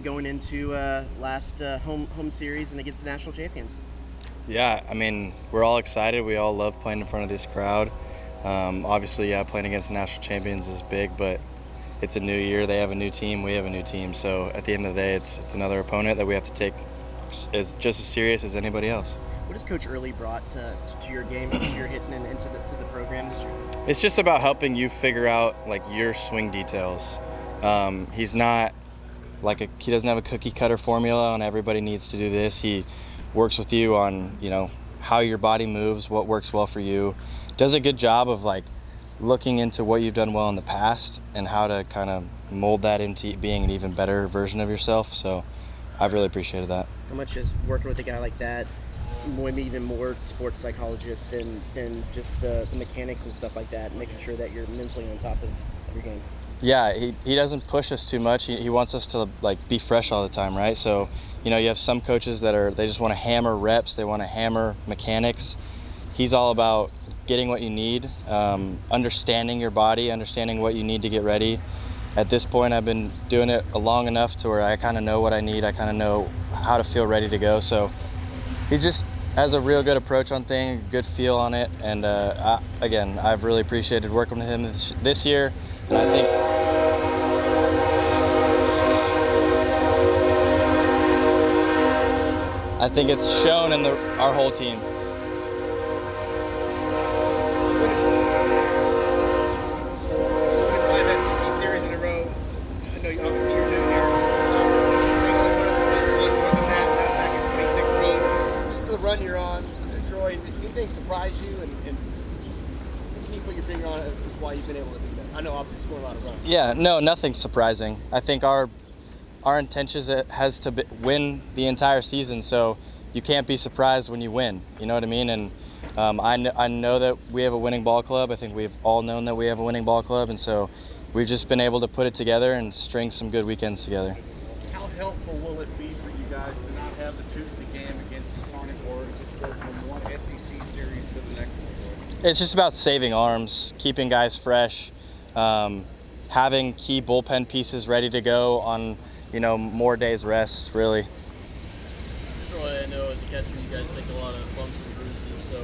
going into last home series and against the national champions? Yeah, I mean, we're all excited. We all love playing in front of this crowd. Obviously, yeah, playing against the national champions is big, but it's a new year. They have a new team. We have a new team. So at the end of the day, it's another opponent that we have to take just as serious as anybody else. What has Coach Early brought to your game, to your hitting and into the program this year? It's just about helping you figure out like your swing details. He's not he doesn't have a cookie cutter formula on everybody needs to do this. He works with you on how your body moves, what works well for you. Does a good job of looking into what you've done well in the past and how to kind of mold that into being an even better version of yourself. So I've really appreciated that. How much is working with a guy like that, maybe even more sports psychologist than just the mechanics and stuff like that, and making sure that you're mentally on top of your game? Yeah, he doesn't push us too much. He wants us to be fresh all the time, right? So, you have some coaches they just want to hammer reps, they want to hammer mechanics. He's all about getting what you need, understanding your body, understanding what you need to get ready. At this point, I've been doing it long enough to where I kind of know what I need. I kind of know how to feel ready to go. So he just has a real good approach on things, good feel on it. And again, I've really appreciated working with him this year. And I think it's shown in our whole team. Run you're on, Troy, anything surprise you, and can you put your finger on it as why you've been able to do that? I know obviously scoring a lot of runs. Yeah, no, nothing surprising. I think our intentions has to win the entire season, so you can't be surprised when you win. You know what I mean? And I know that we have a winning ball club. I think we've all known that we have a winning ball club, and so we've just been able to put it together and string some good weekends together. How helpful will it be for you guys to not have the Tuesday game against the Claunch or just go from one SEC series to the next one? It's just about saving arms, keeping guys fresh, having key bullpen pieces ready to go on more days rest, really. Troy, I know as a catcher you guys take a lot of bumps and bruises, so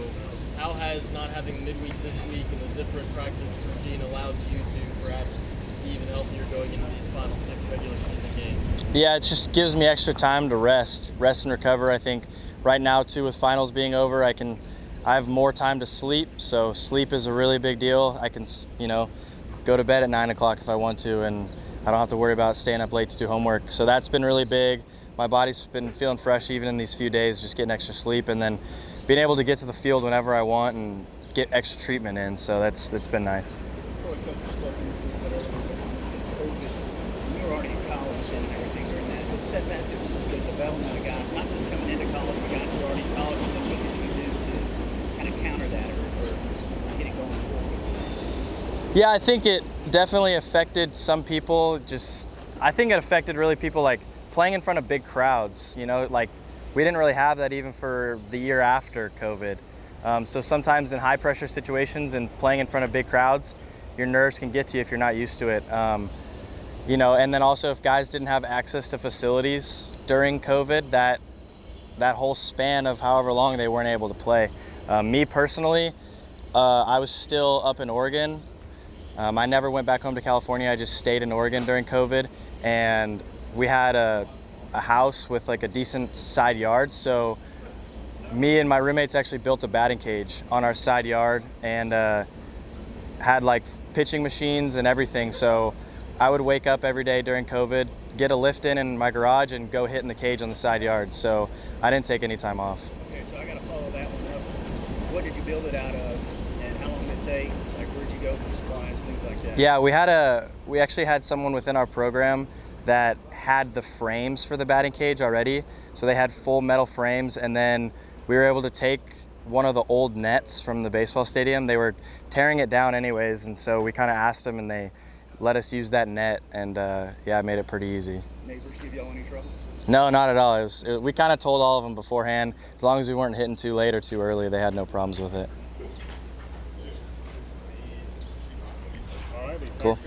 how has not having midweek this week and a different practice routine allowed you to perhaps be even healthier going into these final 6 regular season games? Yeah, it just gives me extra time to rest and recover. I think right now too, with finals being over, I have more time to sleep, so sleep is a really big deal. I can go to bed at 9 o'clock if I want to, and I don't have to worry about staying up late to do homework. So that's been really big. My body's been feeling fresh even in these few days, just getting extra sleep and then being able to get to the field whenever I want and get extra treatment in. So that's been nice. Troy, Coach spoke in this a little bit earlier. You were already in college and everything during that. What set that the development of guys, not just coming into college, but guys who are already in college, and then what did you do to kind of counter that or get it going forward? Yeah, I think it definitely affected some people. I think it affected really people playing in front of big crowds. We didn't really have that even for the year after COVID. So sometimes in high pressure situations and playing in front of big crowds, your nerves can get to you if you're not used to it. And then also if guys didn't have access to facilities during COVID, that whole span of however long they weren't able to play. Me personally, I was still up in Oregon. I never went back home to California. I just stayed in Oregon during COVID, and we had a house with a decent side yard. So me and my roommates actually built a batting cage on our side yard and had pitching machines and everything. So I would wake up every day during COVID, get a lift in my garage and go hit in the cage on the side yard. So I didn't take any time off. Okay, so I got to follow that one up. What did you build it out of, and how long did it take? Where'd you go for supplies, things like that? Yeah, we actually had someone within our program that had the frames for the batting cage already. So they had full metal frames, and then we were able to take one of the old nets from the baseball stadium. They were tearing it down anyways, and so we kind of asked them, and they let us use that net, and it made it pretty easy. Neighbors give y'all any trouble? No, not at all. We kind of told all of them beforehand, as long as we weren't hitting too late or too early, they had no problems with it. All righty. Cool.